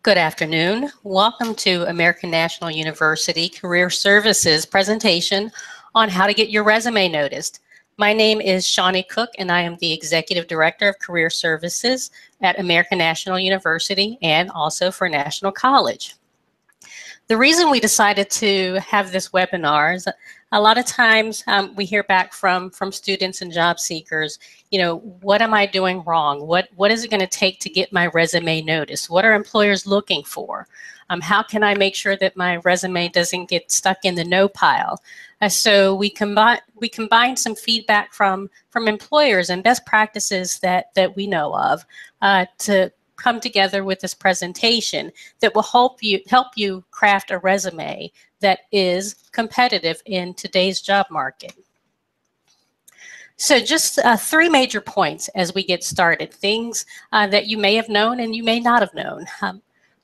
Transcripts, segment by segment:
Good afternoon. Welcome to American National University Career Services presentation on how to get your resume noticed. My name is Shawnee Cook and I am the Executive Director of Career Services at American National University and also for National College. The reason we decided to have this webinar is a lot of times we hear back from students and job seekers, what am I doing wrong? What is it going to take to get my resume noticed? What are employers looking for? How can I make sure that my resume doesn't get stuck in the no pile? So we combined some feedback from employers and best practices that we know of to come together with this presentation that will help you craft a resume that is competitive in today's job market. So just 3 major points as we get started, things that you may have known and you may not have known.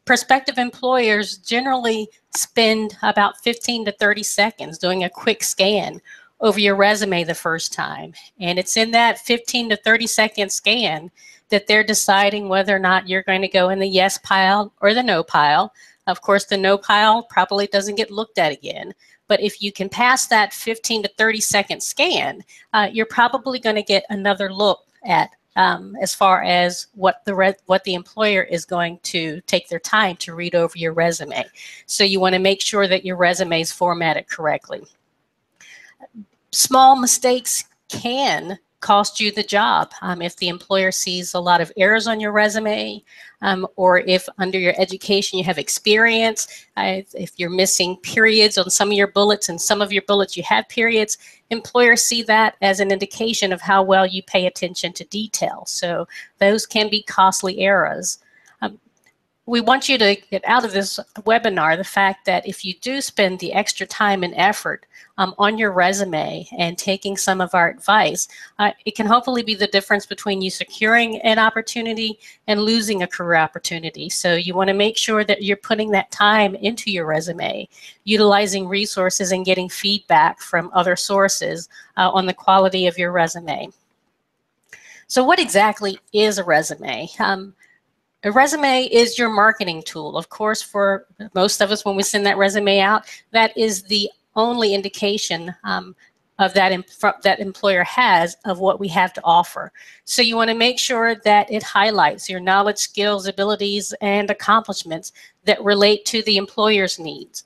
Prospective employers generally spend about 15 to 30 seconds doing a quick scan over your resume the first time. And it's in that 15 to 30 second scan that they're deciding whether or not you're going to go in the yes pile or the no pile. Of course, the no pile probably doesn't get looked at again. But if you can pass that 15 to 30 second scan, you're probably going to get another look at as far as what the employer is going to take their time to read over your resume. So you want to make sure that your resume is formatted correctly. Small mistakes can cost you the job. If the employer sees a lot of errors on your resume, or if under your education you have experience, if you're missing periods on some of your bullets and some of your bullets you have periods, employers see that as an indication of how well you pay attention to detail. So those can be costly errors. We want you to get out of this webinar the fact that if you do spend the extra time and effort on your resume and taking some of our advice, it can hopefully be the difference between you securing an opportunity and losing a career opportunity. So you want to make sure that you're putting that time into your resume, utilizing resources and getting feedback from other sources on the quality of your resume. So what exactly is a resume? A resume is your marketing tool. Of course, for most of us, when we send that resume out, that is the only indication of that employer has of what we have to offer. So you want to make sure that it highlights your knowledge, skills, abilities, and accomplishments that relate to the employer's needs.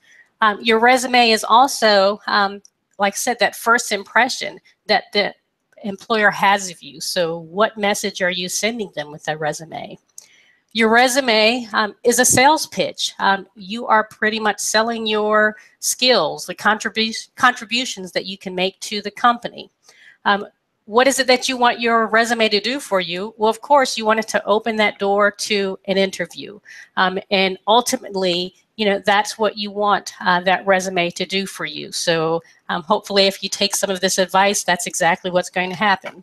Your resume is also, like I said, that first impression that the employer has of you. So what message are you sending them with that resume? Your resume is a sales pitch. You are pretty much selling your skills, the contributions that you can make to the company. What is it that you want your resume to do for you? Well, of course, you want it to open that door to an interview. And ultimately, that's what you want that resume to do for you. So hopefully, if you take some of this advice, that's exactly what's going to happen.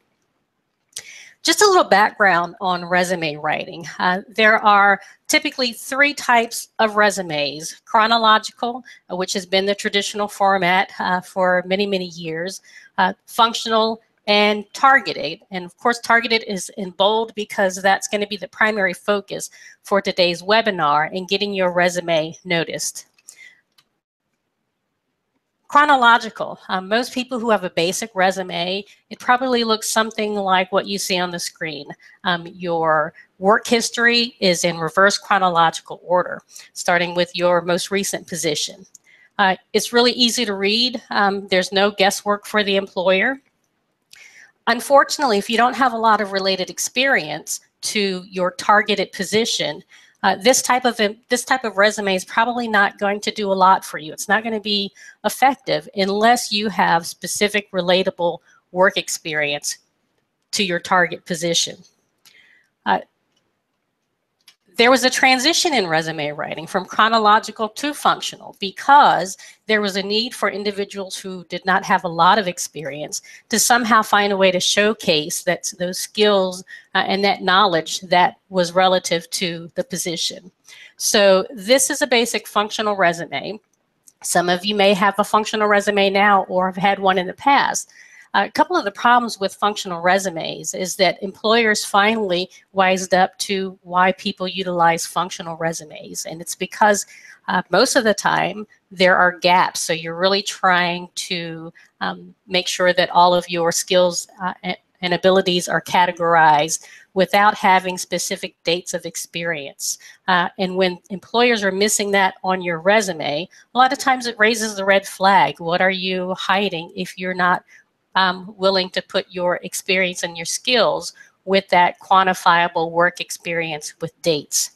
Just a little background on resume writing. There are typically 3 types of resumes: chronological, which has been the traditional format for many, many years, functional, and targeted. And of course, targeted is in bold because that's going to be the primary focus for today's webinar in getting your resume noticed. Chronological. Most people who have a basic resume, it probably looks something like what you see on the screen. Your work history is in reverse chronological order, starting with your most recent position. It's really easy to read. There's no guesswork for the employer. Unfortunately, if you don't have a lot of related experience to your targeted position, this type of resume is probably not going to do a lot for you. It's not going to be effective unless you have specific relatable work experience to your target position. There was a transition in resume writing from chronological to functional because there was a need for individuals who did not have a lot of experience to somehow find a way to showcase those skills and that knowledge that was relative to the position. So this is a basic functional resume. Some of you may have a functional resume now or have had one in the past. A couple of the problems with functional resumes is that employers finally wised up to why people utilize functional resumes. And it's because most of the time there are gaps. So you're really trying to make sure that all of your skills and abilities are categorized without having specific dates of experience. And when employers are missing that on your resume, a lot of times it raises the red flag. What are you hiding if you're not willing to put your experience and your skills with that quantifiable work experience with dates?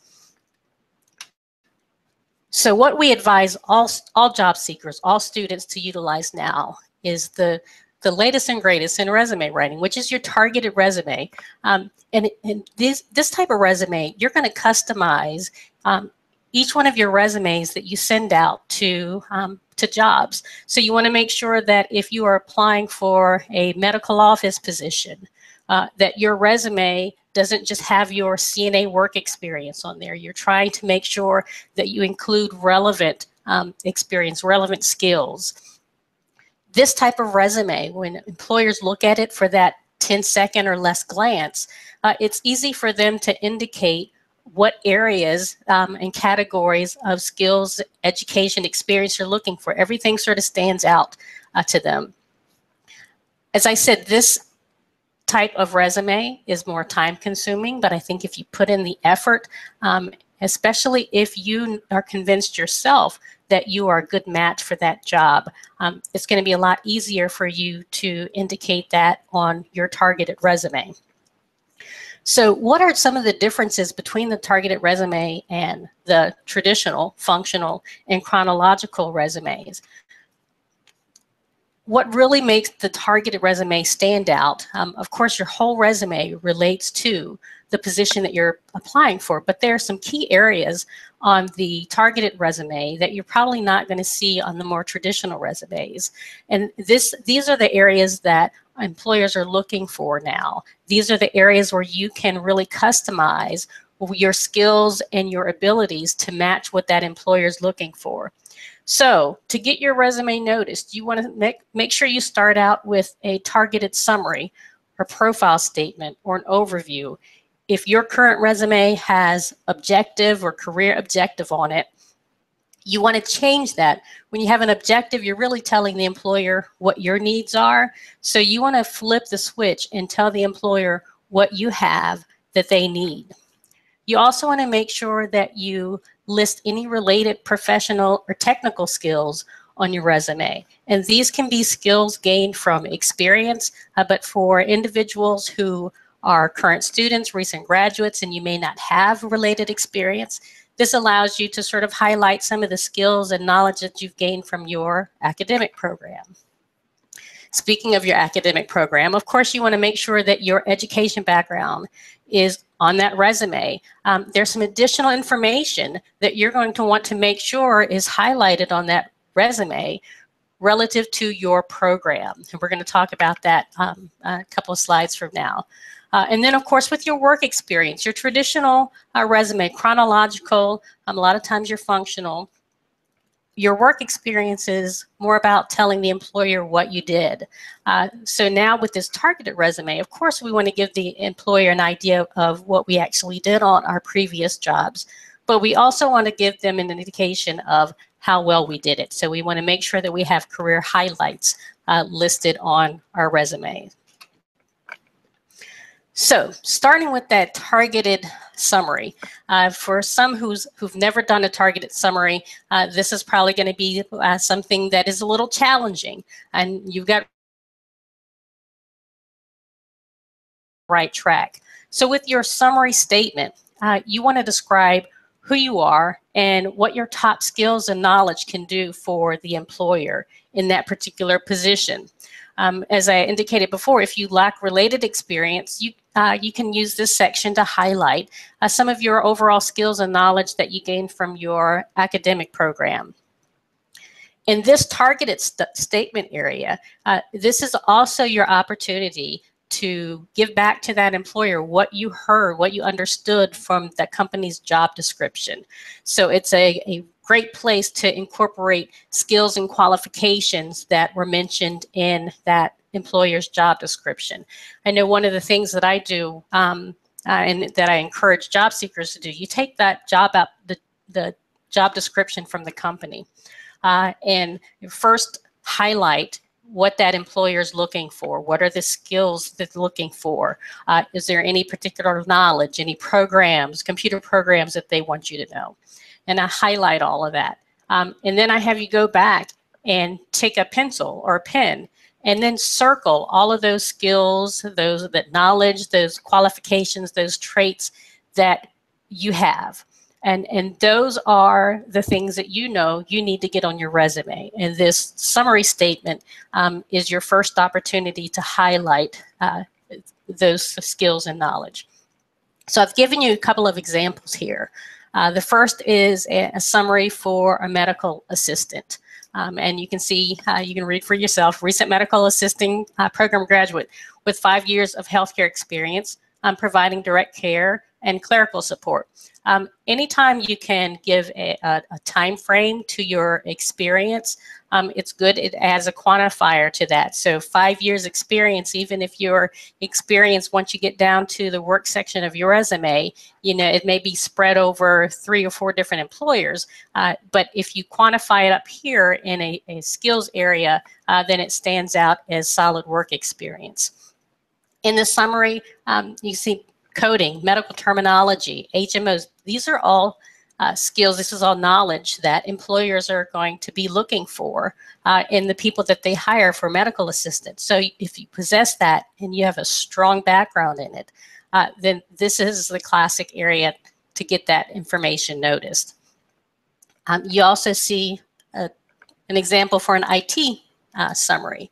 So what we advise all job seekers, all students to utilize now is the latest and greatest in resume writing, which is your targeted resume. And this type of resume, you're going to customize each one of your resumes that you send out to jobs. So you want to make sure that if you are applying for a medical office position, that your resume doesn't just have your CNA work experience on there. You're trying to make sure that you include relevant experience, relevant skills. This type of resume, when employers look at it for that 10-second or less glance, it's easy for them to indicate what areas and categories of skills, education, experience you're looking for. Everything sort of stands out to them. As I said, this type of resume is more time consuming, but I think if you put in the effort, especially if you are convinced yourself that you are a good match for that job, it's going to be a lot easier for you to indicate that on your targeted resume. So what are some of the differences between the targeted resume and the traditional, functional, and chronological resumes? What really makes the targeted resume stand out, of course, your whole resume relates to the position that you're applying for, but there are some key areas on the targeted resume that you're probably not going to see on the more traditional resumes. And these are the areas that employers are looking for now. These are the areas where you can really customize your skills and your abilities to match what that employer is looking for. So to get your resume noticed, you want to make sure you start out with a targeted summary or profile statement or an overview. If your current resume has objective or career objective on it, you want to change that. When you have an objective, you're really telling the employer what your needs are. So you want to flip the switch and tell the employer what you have that they need. You also want to make sure that you list any related professional or technical skills on your resume. And these can be skills gained from experience, but for individuals who are current students, recent graduates, and you may not have related experience, this allows you to sort of highlight some of the skills and knowledge that you've gained from your academic program. Speaking of your academic program, of course, you want to make sure that your education background is on that resume. There's some additional information that you're going to want to make sure is highlighted on that resume relative to your program. And we're going to talk about that a couple of slides from now. And then, of course, with your work experience, your traditional resume, chronological, a lot of times you're functional. Your work experience is more about telling the employer what you did. So now with this targeted resume, of course, we want to give the employer an idea of what we actually did on our previous jobs, but we also want to give them an indication of how well we did it. So we want to make sure that we have career highlights listed on our resume. So starting with that targeted summary, for some who've never done a targeted summary, this is probably going to be something that is a little challenging, and you've got right track. So with your summary statement, you want to describe who you are and what your top skills and knowledge can do for the employer in that particular position. As I indicated before, if you lack related experience, you can use this section to highlight some of your overall skills and knowledge that you gained from your academic program. In this targeted statement area, this is also your opportunity to give back to that employer what you heard, what you understood from the company's job description. So it's a great place to incorporate skills and qualifications that were mentioned in that employer's job description. I know one of the things that I do and that I encourage job seekers to do, you take that job out, the job description from the company, and first highlight what that employer is looking for. What are the skills that they're looking for? Is there any particular knowledge, any programs, computer programs that they want you to know? And I highlight all of that. And then I have you go back and take a pencil or a pen and then circle all of those skills, that knowledge, those qualifications, those traits that you have. And those are the things that you know you need to get on your resume. And this summary statement is your first opportunity to highlight those skills and knowledge. So I've given you a couple of examples here. The first is a summary for a medical assistant. And you can see, you can read for yourself, recent medical assisting program graduate with 5 years of healthcare experience, providing direct care and clerical support. Anytime you can give a time frame to your experience, it's good. It adds a quantifier to that. So 5 years experience, even if your experience, once you get down to the work section of your resume, you know, it may be spread over 3 or 4 different employers. But if you quantify it up here in a skills area, then it stands out as solid work experience. In the summary, you see coding, medical terminology, HMOs. These are all skills. This is all knowledge that employers are going to be looking for in the people that they hire for medical assistants. So if you possess that and you have a strong background in it, then this is the classic area to get that information noticed. You also see an example for an IT summary.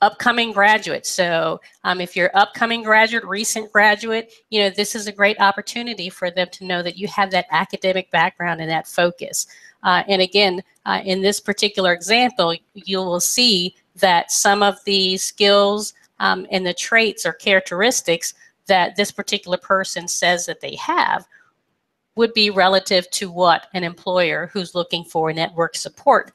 Upcoming graduate. So if you're upcoming graduate, recent graduate, you know, this is a great opportunity for them to know that you have that academic background and that focus. And again, in this particular example, you will see that some of the skills and the traits or characteristics that this particular person says that they have would be relative to what an employer who's looking for a network support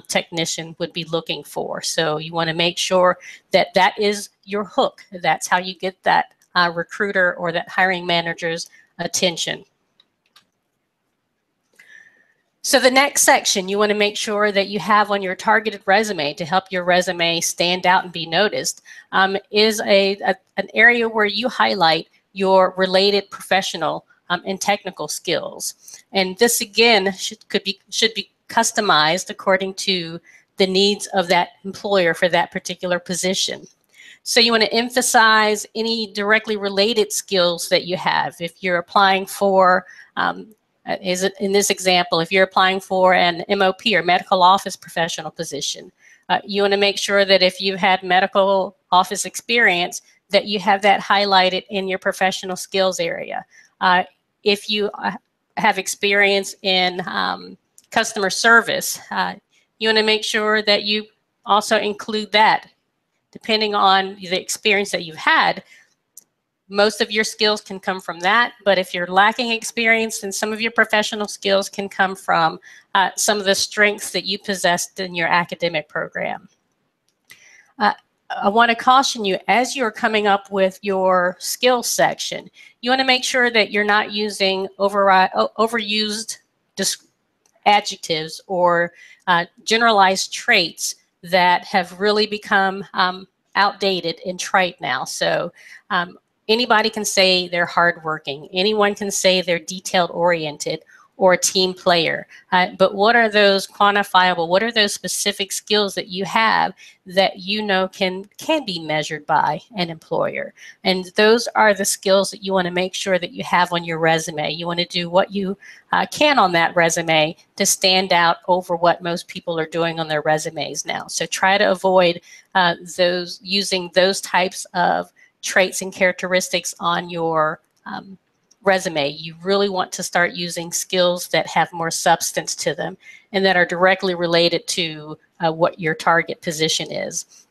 technician would be looking for. So you want to make sure that that is your hook. That's how you get that recruiter or that hiring manager's attention. So the next section you want to make sure that you have on your targeted resume to help your resume stand out and be noticed is an area where you highlight your related professional and technical skills. And this again should be customized according to the needs of that employer for that particular position. So you want to emphasize any directly related skills that you have. If you're applying for, in this example, if you're applying for an MOP or medical office professional position, you want to make sure that if you've had medical office experience, that you have that highlighted in your professional skills area. If you have experience in customer service, you want to make sure that you also include that. Depending on the experience that you've had, most of your skills can come from that, but if you're lacking experience, then some of your professional skills can come from some of the strengths that you possessed in your academic program. I want to caution you, as you're coming up with your skills section, you want to make sure that you're not using overused adjectives or generalized traits that have really become outdated and trite now. So anybody can say they're hardworking. Anyone can say they're detail-oriented or a team player. But what are those quantifiable, what are those specific skills that you have that you know can be measured by an employer? And those are the skills that you want to make sure that you have on your resume. You want to do what you can on that resume to stand out over what most people are doing on their resumes now. So try to avoid using those types of traits and characteristics on your resume. You really want to start using skills that have more substance to them and that are directly related to what your target position is.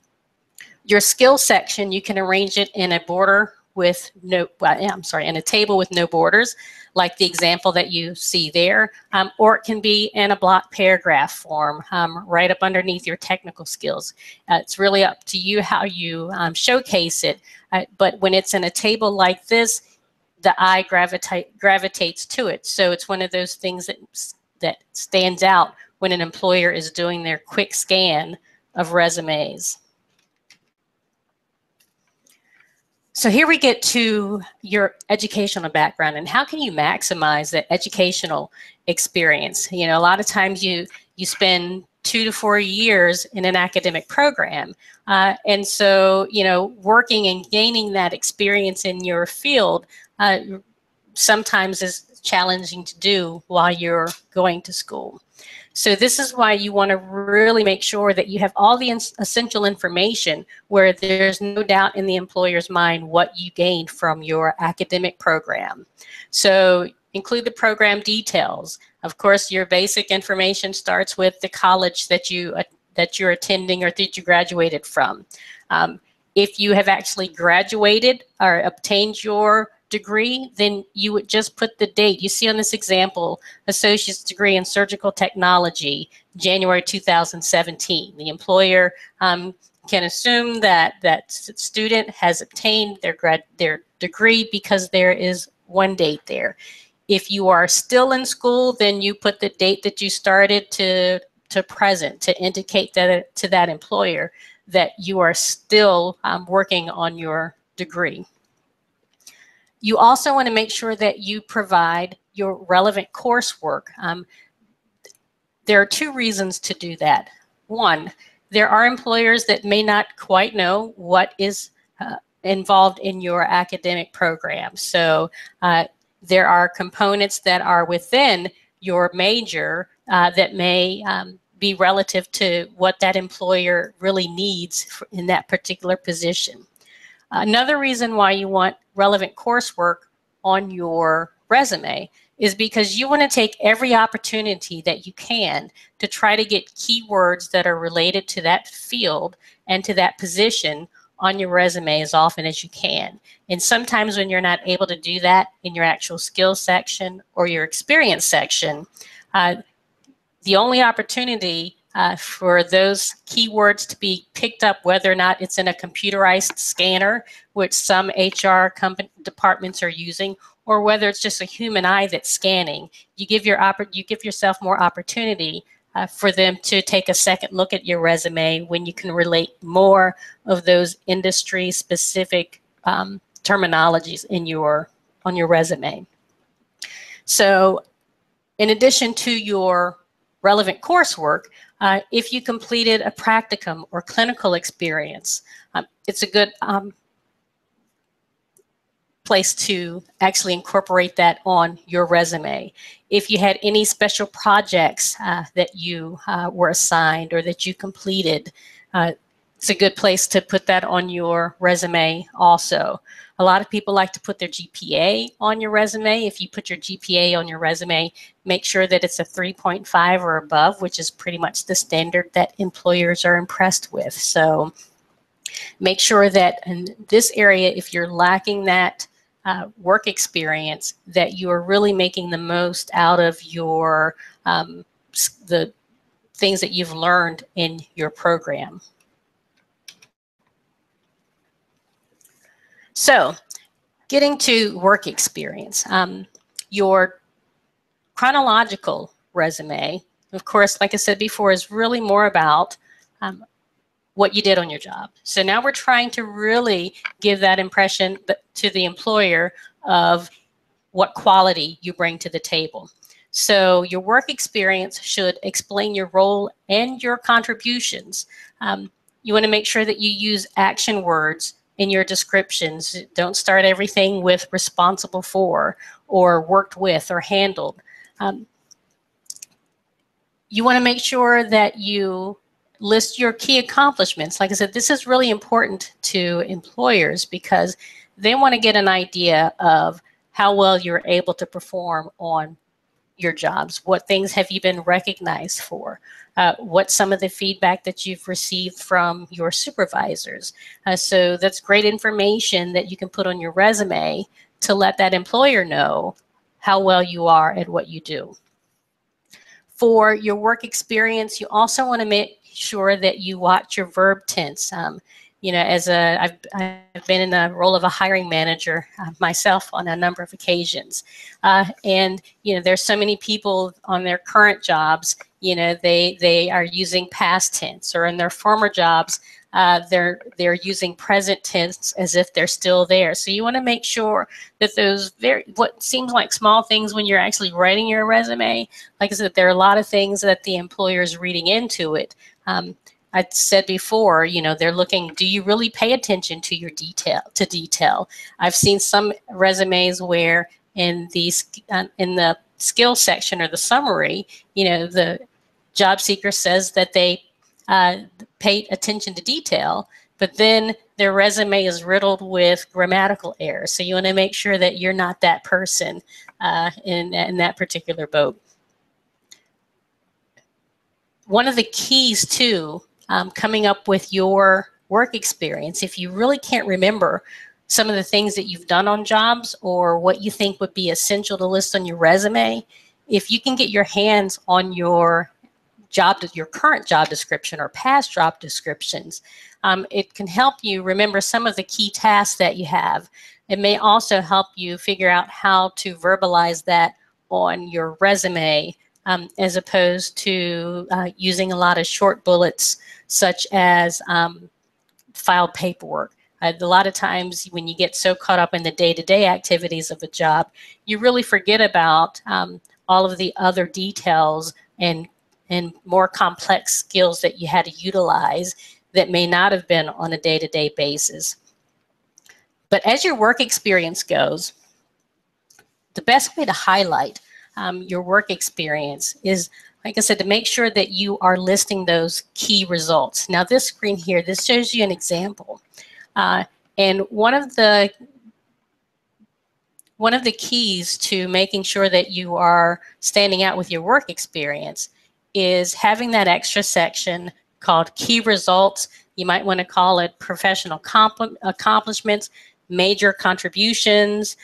Your skill section, you can arrange it in a border with no, and a table with no borders, like the example that you see there, or it can be in a block paragraph form, right up underneath your technical skills. It's really up to you how you showcase it, but when it's in a table like this, the eye gravitates to it. So it's one of those things that stands out when an employer is doing their quick scan of resumes. So here we get to your educational background and how can you maximize that educational experience. You know, a lot of times you spend 2 to 4 years in an academic program. And so, you know, working and gaining that experience in your field sometimes is challenging to do while you're going to school. So this is why you want to really make sure that you have all the essential information where there's no doubt in the employer's mind what you gained from your academic program. So include the program details. Of course, your basic information starts with the college that you're attending or that you graduated from. If you have actually graduated or obtained your degree, then you would just put the date. You see on this example, associate's degree in surgical technology, January 2017. The employer can assume that that student has obtained their degree because there is one date there. If you are still in school, then you put the date that you started to present to indicate that to that employer that you are still working on your degree. You also want to make sure that you provide your relevant coursework. There are 2 reasons to do that. One, there are employers that may not quite know what is involved in your academic program. So there are components that are within your major that may be relative to what that employer really needs in that particular position. Another reason why you want relevant coursework on your resume is because you want to take every opportunity that you can to try to get keywords that are related to that field and to that position on your resume as often as you can. And sometimes when you're not able to do that in your actual skills section or your experience section, the only opportunity for those keywords to be picked up, whether or not it's in a computerized scanner, which some HR departments are using, or whether it's just a human eye that's scanning, you give yourself more opportunity for them to take a second look at your resume when you can relate more of those industry-specific terminologies on your resume. So, in addition to your relevant coursework, if you completed a practicum or clinical experience, it's a good place to actually incorporate that on your resume. If you had any special projects that you were assigned or that you completed, it's a good place to put that on your resume also. A lot of people like to put their GPA on your resume. If you put your GPA on your resume, make sure that it's a 3.5 or above, which is pretty much the standard that employers are impressed with. So make sure that in this area, if you're lacking that work experience, that you are really making the most out of your the things that you've learned in your program. So, getting to work experience, your chronological resume, of course, like I said before, is really more about what you did on your job. So now we're trying to really give that impression to the employer of what quality you bring to the table. So your work experience should explain your role and your contributions. You want to make sure that you use action words in your descriptions. Don't start everything with responsible for or worked with or handled. You want to make sure that you list your key accomplishments. Like I said, this is really important to employers because they want to get an idea of how well you're able to perform on your jobs? What things have you been recognized for? What's some of the feedback that you've received from your supervisors? So that's great information that you can put on your resume to let that employer know how well you are at what you do. For your work experience, you also want to make sure that you watch your verb tense. You know, I've been in the role of a hiring manager myself on a number of occasions, and you know, there's so many people on their current jobs. You know, they are using past tense, or in their former jobs, they're using present tense as if they're still there. So you want to make sure that those what seems like small things when you're actually writing your resume, like I said, there are a lot of things that the employer is reading into it. I said before, you know, they're looking, do you really pay attention to your detail? I've seen some resumes where in the skills section or the summary, you know, the job seeker says that they pay attention to detail, but then their resume is riddled with grammatical errors. So you want to make sure that you're not that person in that particular boat. One of the keys to coming up with your work experience, if you really can't remember some of the things that you've done on jobs or what you think would be essential to list on your resume, if you can get your hands on your current job description or past job descriptions, it can help you remember some of the key tasks that you have. It may also help you figure out how to verbalize that on your resume, as opposed to using a lot of short bullets such as filed paperwork. A lot of times when you get so caught up in the day-to-day activities of a job, you really forget about all of the other details and more complex skills that you had to utilize that may not have been on a day-to-day basis. But as your work experience goes, the best way to highlight your work experience is, like I said, to make sure that you are listing those key results. Now this screen here, this shows you an example. And one of the keys to making sure that you are standing out with your work experience is having that extra section called key results. You might want to call it professional accomplishments, major contributions.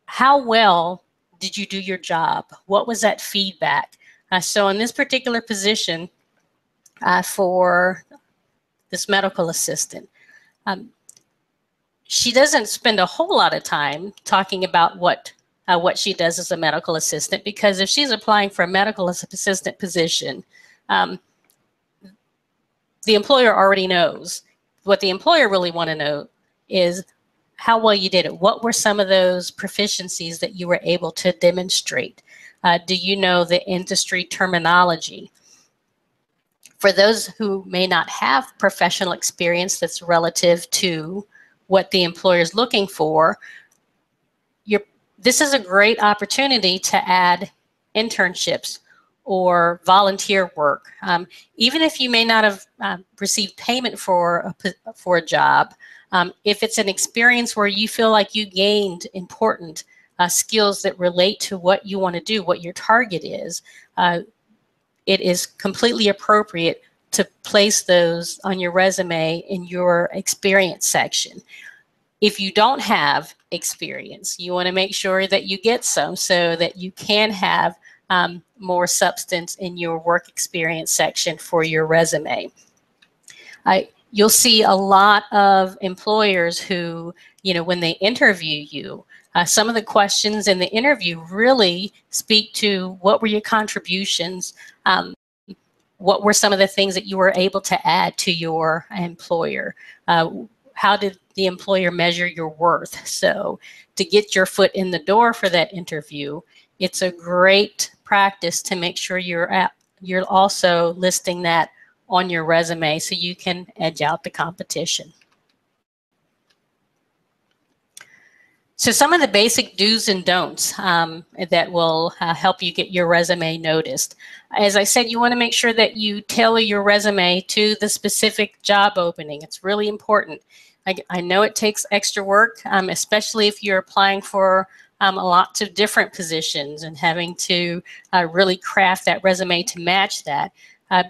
How well did you do your job? What was that feedback? So in this particular position for this medical assistant, she doesn't spend a whole lot of time talking about what she does as a medical assistant, because if she's applying for a medical assistant position, the employer already knows. What the employer really want to know is how well you did it. What were some of those proficiencies that you were able to demonstrate? Do you know the industry terminology? For those who may not have professional experience that's relative to what the employer is looking for, this is a great opportunity to add internships or volunteer work. Even if you may not have received payment for a job, if it's an experience where you feel like you gained important skills that relate to what you want to do, what your target is, it is completely appropriate to place those on your resume in your experience section. If you don't have experience, you want to make sure that you get some so that you can have more substance in your work experience section for your resume. You'll see a lot of employers who, you know, when they interview you, some of the questions in the interview really speak to what were your contributions, what were some of the things that you were able to add to your employer, how did the employer measure your worth? So to get your foot in the door for that interview, it's a great practice to make sure you're also listing that on your resume so you can edge out the competition. So some of the basic do's and don'ts that will help you get your resume noticed. As I said, you want to make sure that you tailor your resume to the specific job opening. It's really important. I know it takes extra work, especially if you're applying for lots of different positions and having to really craft that resume to match that.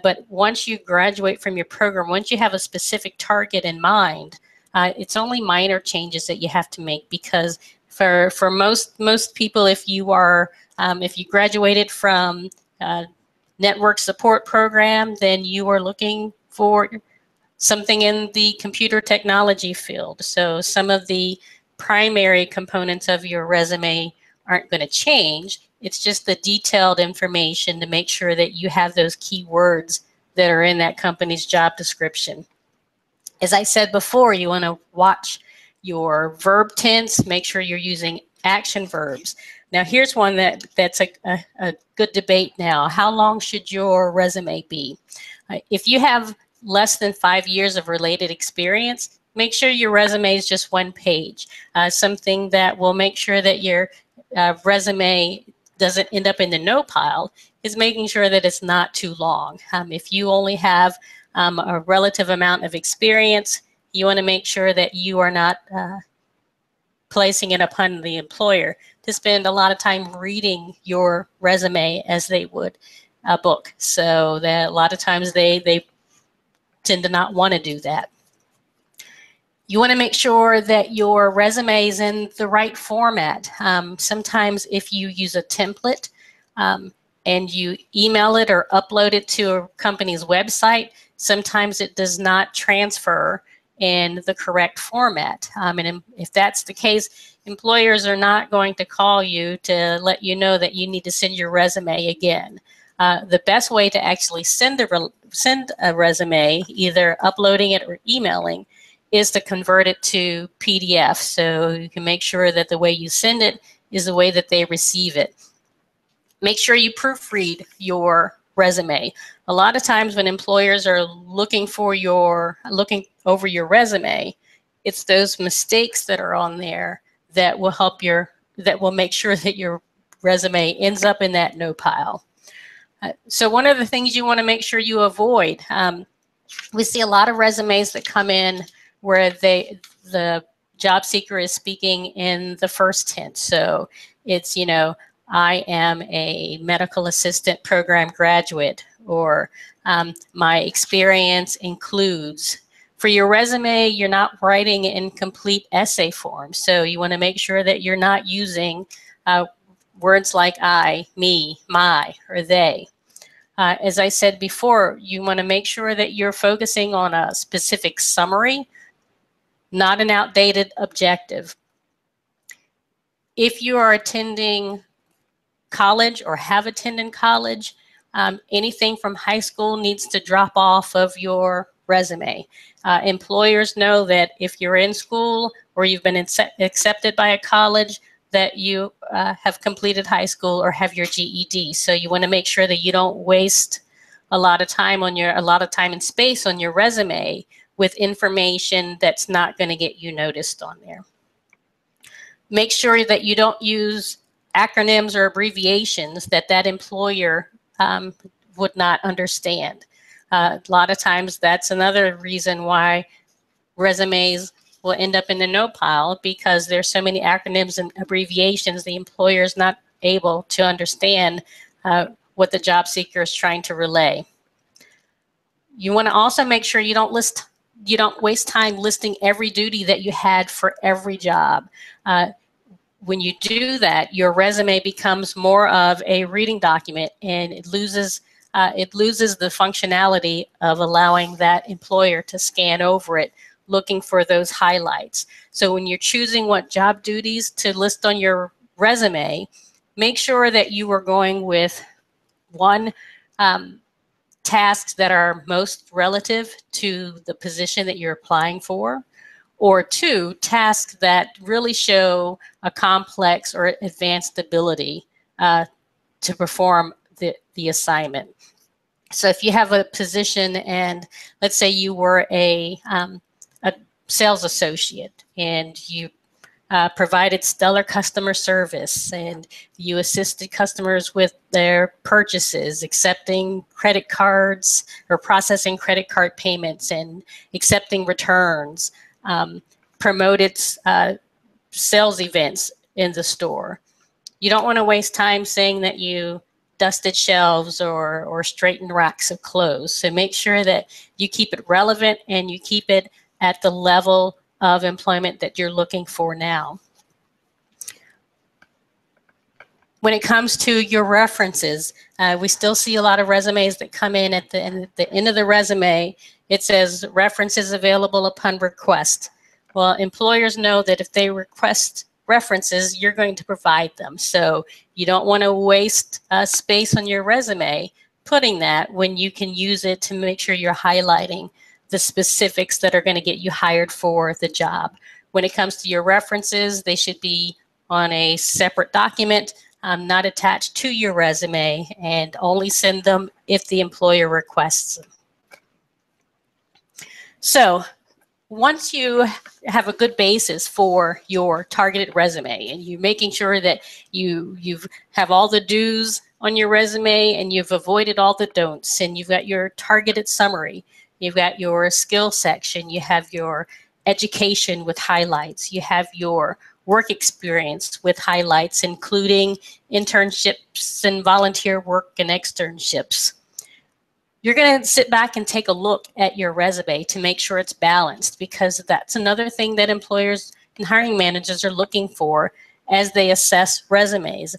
But once you graduate from your program, once you have a specific target in mind, it's only minor changes that you have to make, because for most people, if you graduated from network support program, then you are looking for something in the computer technology field. So some of the primary components of your resume aren't going to change. It's just the detailed information to make sure that you have those keywords that are in that company's job description. As I said before, you want to watch your verb tense, make sure you're using action verbs. Now here's one that's a good debate now. How long should your resume be? If you have less than 5 years of related experience, make sure your resume is just one page. Something that will make sure that your resume doesn't end up in the no pile is making sure that it's not too long. If you only have a relative amount of experience, you want to make sure that you are not placing it upon the employer to spend a lot of time reading your resume as they would a book. So that a lot of times they tend to not want to do that. You want to make sure that your resume is in the right format. Sometimes if you use a template and you email it or upload it to a company's website, sometimes it does not transfer in the correct format. And if that's the case, employers are not going to call you to let you know that you need to send your resume again. The best way to actually send a resume, either uploading it or emailing, is to convert it to PDF. So you can make sure that the way you send it is the way that they receive it. Make sure you proofread your resume. A lot of times when employers are looking over your resume, it's those mistakes that are on there that will make sure that your resume ends up in that no pile. So one of the things you want to make sure you avoid, we see a lot of resumes that come in where the job seeker is speaking in the first tense. So it's, I am a medical assistant program graduate, or my experience includes. For your resume, you're not writing in complete essay form. So you want to make sure that you're not using words like I, me, my, or they. As I said before, you want to make sure that you're focusing on a specific summary, not an outdated objective. If you are attending college or have attended college, anything from high school needs to drop off of your resume. Employers know that if you're in school or you've been accepted by a college, that you have completed high school or have your GED. So you want to make sure that you don't waste a lot of time and space on your resume with information that's not going to get you noticed on there. Make sure that you don't use acronyms or abbreviations that employer would not understand. A lot of times that's another reason why resumes will end up in the no pile, because there's so many acronyms and abbreviations, the employer is not able to understand what the job seeker is trying to relay. You want to also make sure you don't waste time listing every duty that you had for every job. When you do that, your resume becomes more of a reading document, and it loses the functionality of allowing that employer to scan over it, looking for those highlights. So when you're choosing what job duties to list on your resume, make sure that you are going with one, tasks that are most relative to the position that you're applying for, or two, tasks that really show a complex or advanced ability to perform the assignment. So if you have a position, and let's say you were a sales associate, and you provided stellar customer service, and you assisted customers with their purchases, accepting credit cards or processing credit card payments and accepting returns, promoted sales events, in the store. You don't want to waste time saying that you dusted shelves or straightened racks of clothes. So make sure that you keep it relevant and you keep it at the level of employment that you're looking for now. When it comes to your references, we still see a lot of resumes that come in at the end of the resume. It says references available upon request. Well, employers know that if they request references, you're going to provide them. So you don't want to waste space on your resume putting that when you can use it to make sure you're highlighting the specifics that are going to get you hired for the job. When it comes to your references, they should be on a separate document, not attached to your resume, and only send them if the employer requests them. So once you have a good basis for your targeted resume and you're making sure that you have all the do's on your resume and you've avoided all the don'ts, and you've got your targeted summary, you've got your skill section, you have your education with highlights, you have your work experience with highlights, including internships and volunteer work and externships. You're going to sit back and take a look at your resume to make sure it's balanced, because that's another thing that employers and hiring managers are looking for as they assess resumes.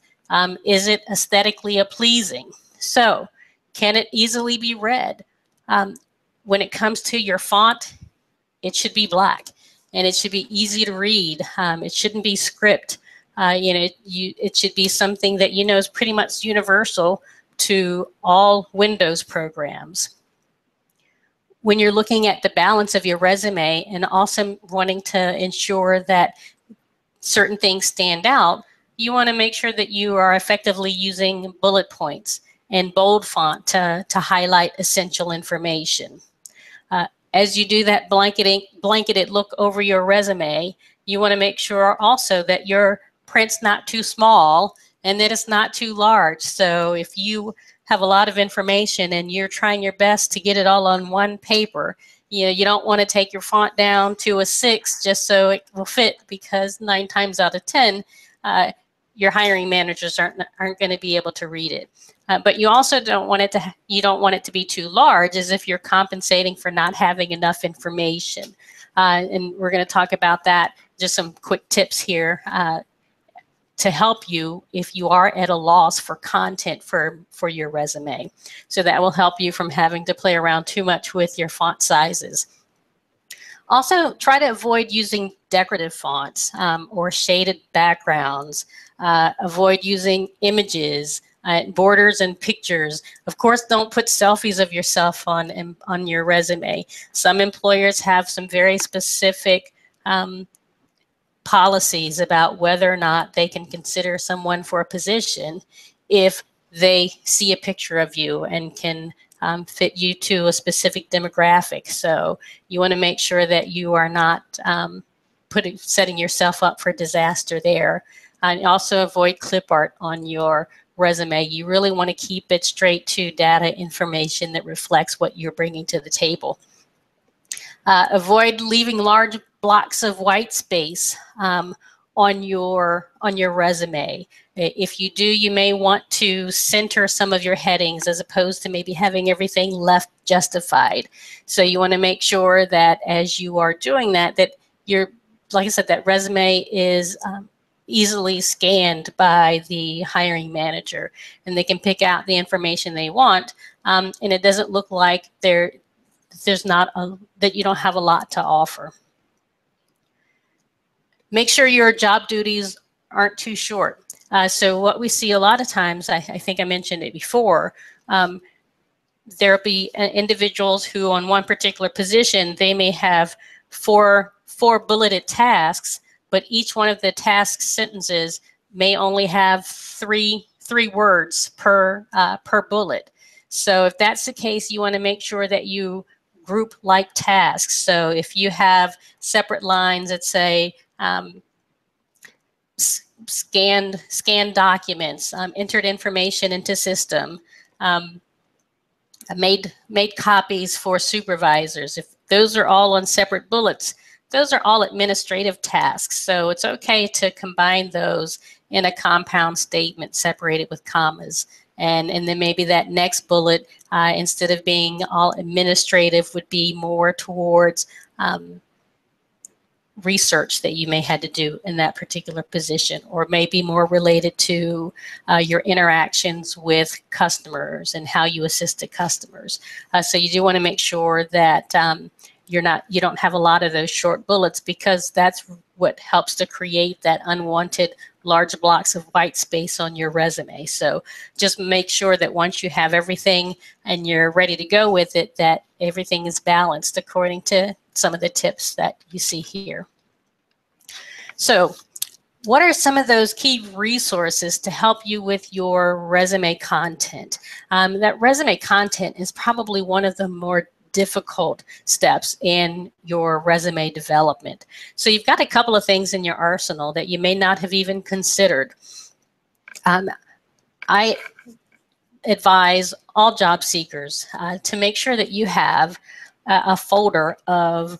Is it aesthetically pleasing? So, can it easily be read? When it comes to your font, it should be black and it should be easy to read. It shouldn't be script. It should be something that you know is pretty much universal to all Windows programs. When you're looking at the balance of your resume and also wanting to ensure that certain things stand out, you want to make sure that you are effectively using bullet points and bold font to highlight essential information. As you do that blanketed look over your resume, you want to make sure also that your print's not too small and that it's not too large. So if you have a lot of information and you're trying your best to get it all on one paper, you don't want to take your font down to a 6 just so it will fit, because 9 times out of 10, your hiring managers aren't going to be able to read it. But you also don't want it to be too large, as if you're compensating for not having enough information. And we're going to talk about that, just some quick tips here to help you if you are at a loss for content for your resume. So that will help you from having to play around too much with your font sizes. Also, try to avoid using decorative fonts or shaded backgrounds. Avoid using images, borders and pictures. Of course, don't put selfies of yourself on your resume. Some employers have some very specific policies about whether or not they can consider someone for a position if they see a picture of you and can fit you to a specific demographic. So you want to make sure that you are not setting yourself up for disaster there. And also avoid clip art on your resume. You really want to keep it straight to data information that reflects what you're bringing to the table. Avoid leaving large blocks of white space on your resume. If you do, you may want to center some of your headings as opposed to maybe having everything left justified. So you want to make sure that as you are doing that, that like I said, that resume is easily scanned by the hiring manager, and they can pick out the information they want, and it doesn't look like that you don't have a lot to offer. Make sure your job duties aren't too short. So what we see a lot of times, I think I mentioned it before, there'll be individuals who on one particular position, they may have four bulleted tasks, but each one of the task sentences may only have three words per bullet. So if that's the case, you want to make sure that you group like tasks. So if you have separate lines that say scanned documents, entered information into system, made copies for supervisors, if those are all on separate bullets, those are all administrative tasks. So it's okay to combine those in a compound statement separated with commas. And then maybe that next bullet, instead of being all administrative, would be more towards research that you may had to do in that particular position, or maybe more related to your interactions with customers and how you assisted customers. So you do want to make sure that you don't have a lot of those short bullets, because that's what helps to create that unwanted large blocks of white space on your resume. So just make sure that once you have everything and you're ready to go with it, that everything is balanced according to some of the tips that you see here. So what are some of those key resources to help you with your resume content? That resume content is probably one of the more difficult steps in your resume development. So you've got a couple of things in your arsenal that you may not have even considered. I advise all job seekers to make sure that you have a folder of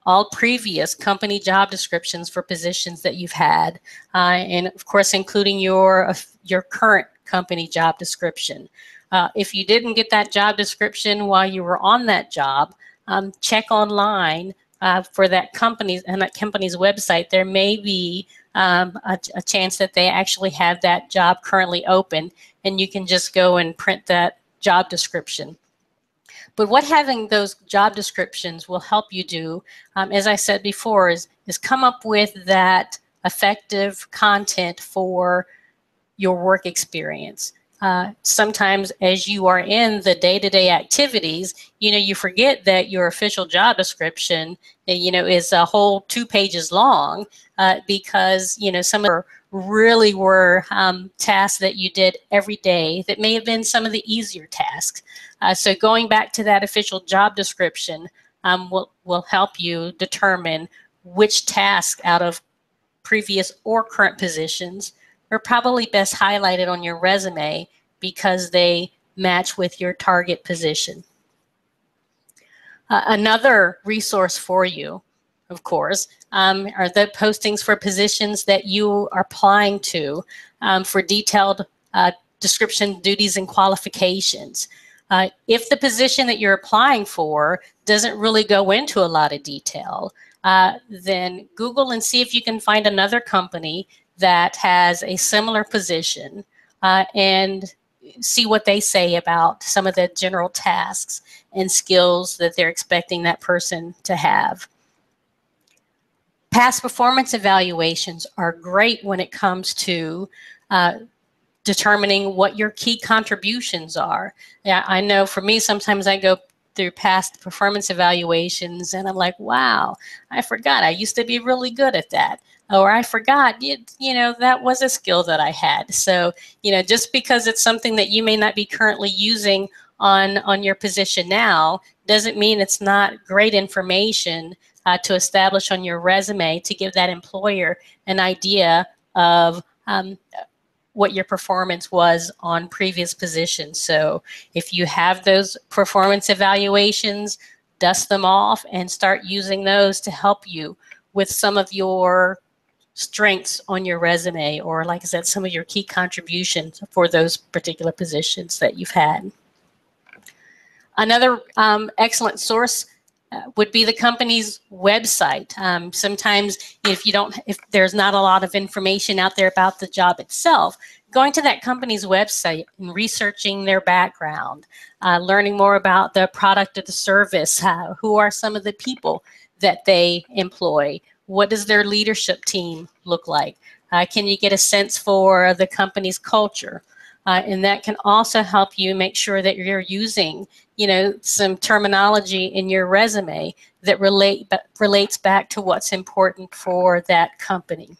all previous company job descriptions for positions that you've had, and of course including your current company job description. If you didn't get that job description while you were on that job, check online for that company's website. There may be a chance that they actually have that job currently open, and you can just go and print that job description. But what having those job descriptions will help you do, as I said before, is come up with that effective content for your work experience. Sometimes as you are in the day-to-day activities, you forget that your official job description, is a whole 2 pages long, because, some of them really were tasks that you did every day that may have been some of the easier tasks. So going back to that official job description will help you determine which tasks out of previous or current positions are probably best highlighted on your resume because they match with your target position. Another resource for you, of course, are the postings for positions that you are applying to for detailed description, duties, and qualifications. If the position that you're applying for doesn't really go into a lot of detail, then Google and see if you can find another company that has a similar position and see what they say about some of the general tasks and skills that they're expecting that person to have. Past performance evaluations are great when it comes to determining what your key contributions are. Yeah, I know for me, sometimes I go through past performance evaluations and I'm like, wow, I forgot I used to be really good at that. Or I forgot, that was a skill that I had. So, just because it's something that you may not be currently using on your position now, doesn't mean it's not great information to establish on your resume to give that employer an idea of what your performance was on previous positions. So if you have those performance evaluations, dust them off and start using those to help you with some of your strengths on your resume, or like I said, some of your key contributions for those particular positions that you've had. Another excellent source would be the company's website. Sometimes if there's not a lot of information out there about the job itself, going to that company's website and researching their background, learning more about the product or the service, who are some of the people that they employ, what does their leadership team look like? Can you get a sense for the company's culture? And that can also help you make sure that you're using, some terminology in your resume that relates back to what's important for that company.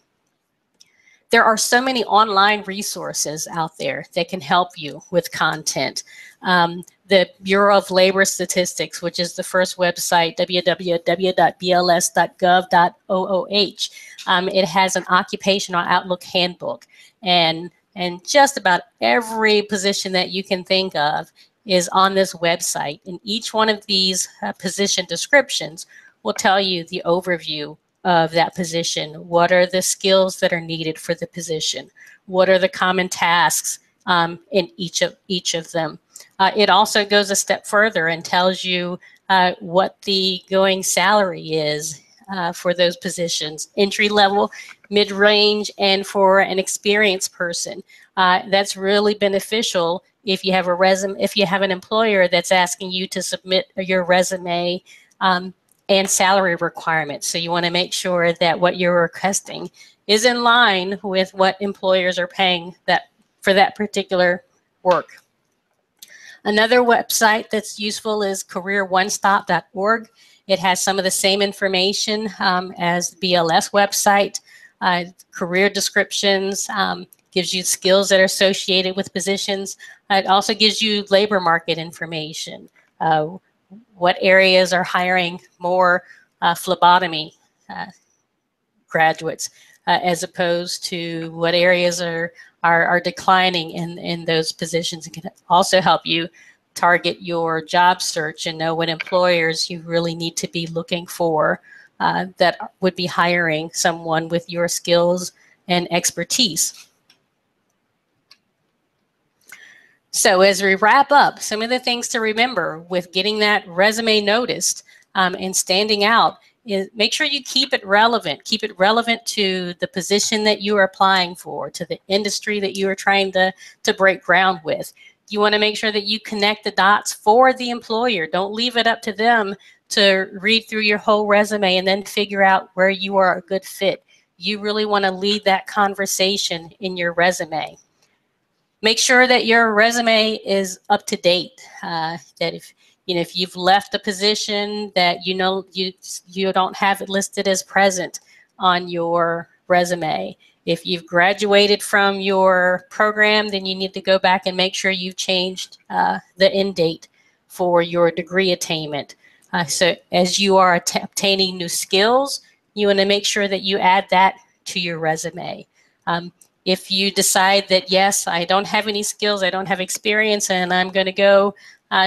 There are so many online resources out there that can help you with content. The Bureau of Labor Statistics, which is the first website, www.bls.gov.ooh. It has an occupational outlook handbook, and just about every position that you can think of is on this website. And each one of these position descriptions will tell you the overview of that position. What are the skills that are needed for the position? What are the common tasks in each of them? It also goes a step further and tells you what the going salary is for those positions, entry level, mid-range, and for an experienced person. That's really beneficial if you have an employer that's asking you to submit your resume and salary requirements. So you want to make sure that what you're requesting is in line with what employers are paying for that particular work. Another website that's useful is careeronestop.org. It has some of the same information as the BLS website, career descriptions, gives you skills that are associated with positions. It also gives you labor market information. What areas are hiring more phlebotomy graduates as opposed to what areas are declining in those positions. It can also help you target your job search and know what employers you really need to be looking for that would be hiring someone with your skills and expertise. So as we wrap up, some of the things to remember with getting that resume noticed and standing out is make sure you keep it relevant. Keep it relevant to the position that you are applying for, to the industry that you are trying to break ground with. You want to make sure that you connect the dots for the employer. Don't leave it up to them to read through your whole resume and then figure out where you are a good fit. You really want to lead that conversation in your resume. Make sure that your resume is up to date. That if you've left a position that you don't have it listed as present on your resume. If you've graduated from your program, then you need to go back and make sure you've changed the end date for your degree attainment. So as you are obtaining new skills, you want to make sure that you add that to your resume. If you decide that, yes, I don't have any skills, I don't have experience, and I'm going to go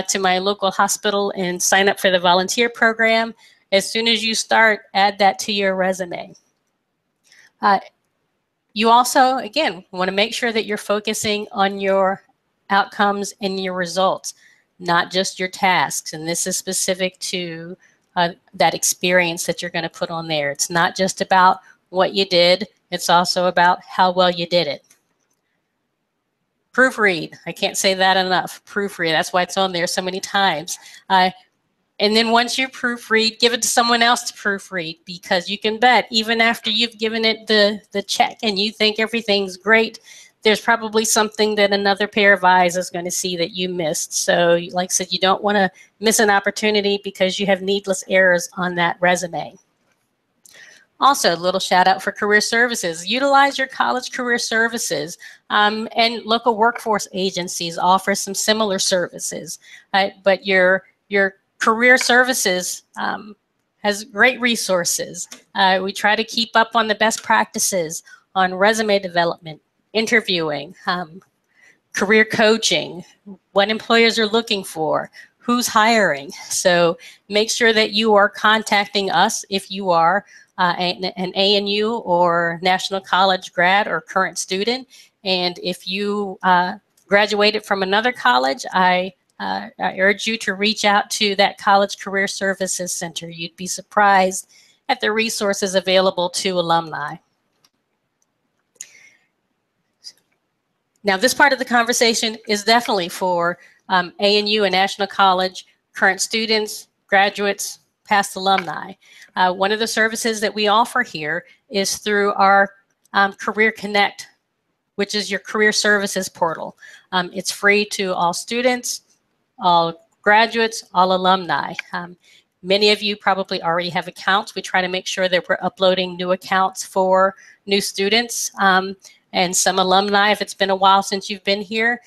to my local hospital and sign up for the volunteer program, as soon as you start, add that to your resume. You also, again, want to make sure that you're focusing on your outcomes and your results, not just your tasks. And this is specific to that experience that you're going to put on there. It's not just about what you did. It's also about how well you did it. Proofread. I can't say that enough. Proofread. That's why it's on there so many times. And then once you proofread, give it to someone else to proofread, because you can bet even after you've given it the check and you think everything's great, there's probably something that another pair of eyes is going to see that you missed. So like I said, you don't want to miss an opportunity because you have needless errors on that resume. Also, a little shout out for career services. Utilize your college career services, and local workforce agencies offer some similar services. But your career services has great resources. We try to keep up on the best practices on resume development, interviewing, career coaching, what employers are looking for, who's hiring. So make sure that you are contacting us if you are an ANU or National College grad or current student. And if you graduated from another college, I urge you to reach out to that College Career Services Center. You'd be surprised at the resources available to alumni. Now, this part of the conversation is definitely for ANU and National College current students, graduates, past alumni. One of the services that we offer here is through our Career Connect, which is your career services portal. It's free to all students, all graduates, all alumni. Many of you probably already have accounts. We try to make sure that we're uploading new accounts for new students. And some alumni, if it's been a while since you've been here,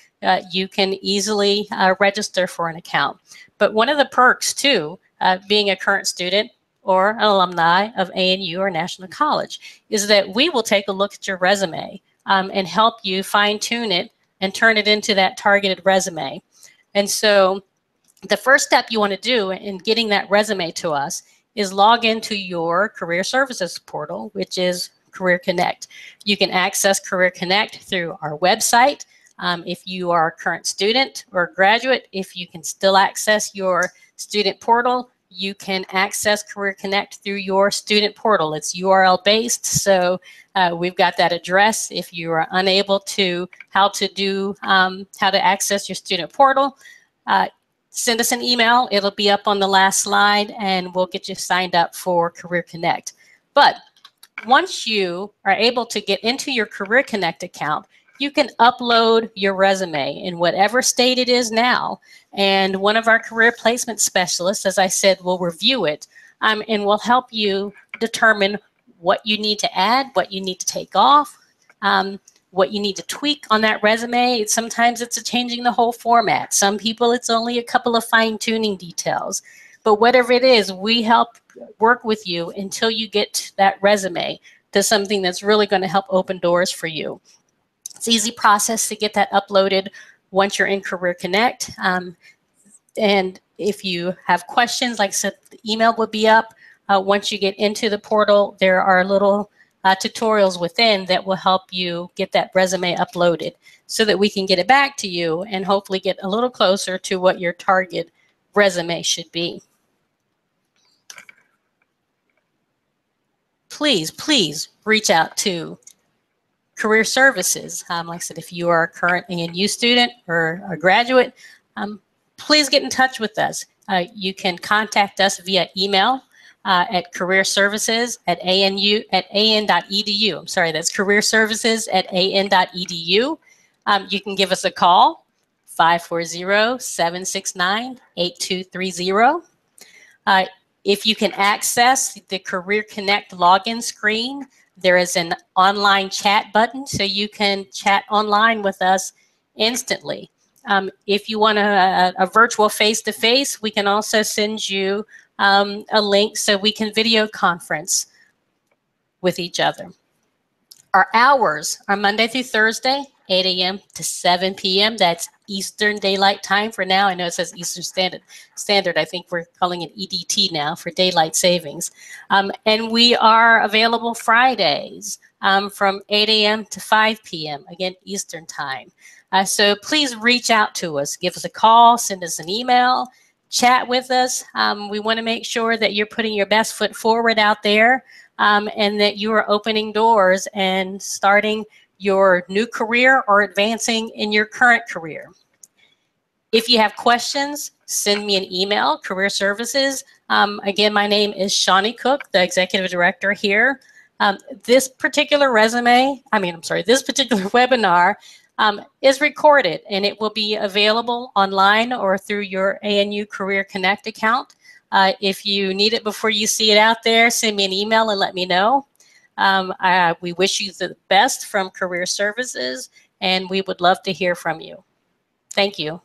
you can easily register for an account. But one of the perks too, being a current student or an alumni of ANU or National College, is that we will take a look at your resume and help you fine tune it and turn it into that targeted resume. And so the first step you want to do in getting that resume to us is log into your career services portal, which is Career Connect. You can access Career Connect through our website. If you are a current student or graduate, if you can still access your student portal, you can access Career Connect through your student portal. It's URL based, so we've got that address. If you are unable to how to access your student portal, send us an email. It'll be up on the last slide, and we'll get you signed up for Career Connect. But once you are able to get into your Career Connect account, you can upload your resume in whatever state it is now, and one of our career placement specialists, as I said, will review it and will help you determine what you need to add, what you need to take off, what you need to tweak on that resume. Sometimes it's changing the whole format. Some people, it's only a couple of fine-tuning details. But whatever it is, we help work with you until you get that resume to something that's really going to help open doors for you. It's an easy process to get that uploaded once you're in Career Connect. And if you have questions, like I said, the email will be up. Once you get into the portal, there are little tutorials within that will help you get that resume uploaded so that we can get it back to you and hopefully get a little closer to what your target resume should be. Please reach out to Career Services. Like I said, if you are a current ANU student or a graduate, please get in touch with us. You can contact us via email at careerservices@an.edu. I'm sorry, that's careerservices@an.edu. You can give us a call, 540-769-8230. If you can access the Career Connect login screen, there is an online chat button, so you can chat online with us instantly. If you want a virtual face-to-face, we can also send you a link so we can video conference with each other. Our hours are Monday through Thursday, 8 a.m. to 7 p.m. That's Eastern Daylight Time for now. I know it says Eastern Standard. I think we're calling it EDT now for Daylight Savings. And we are available Fridays from 8 a.m. to 5 p.m. Again, Eastern Time. So please reach out to us. Give us a call, send us an email, chat with us. We want to make sure that you're putting your best foot forward out there and that you are opening doors and starting your new career or advancing in your current career. If you have questions, send me an email, Career Services. Again, my name is Shawnee Cook, the Executive Director here. This particular webinar is recorded, and it will be available online or through your ANU Career Connect account. If you need it before you see it out there, send me an email and let me know. We wish you the best from Career Services, and we would love to hear from you. Thank you.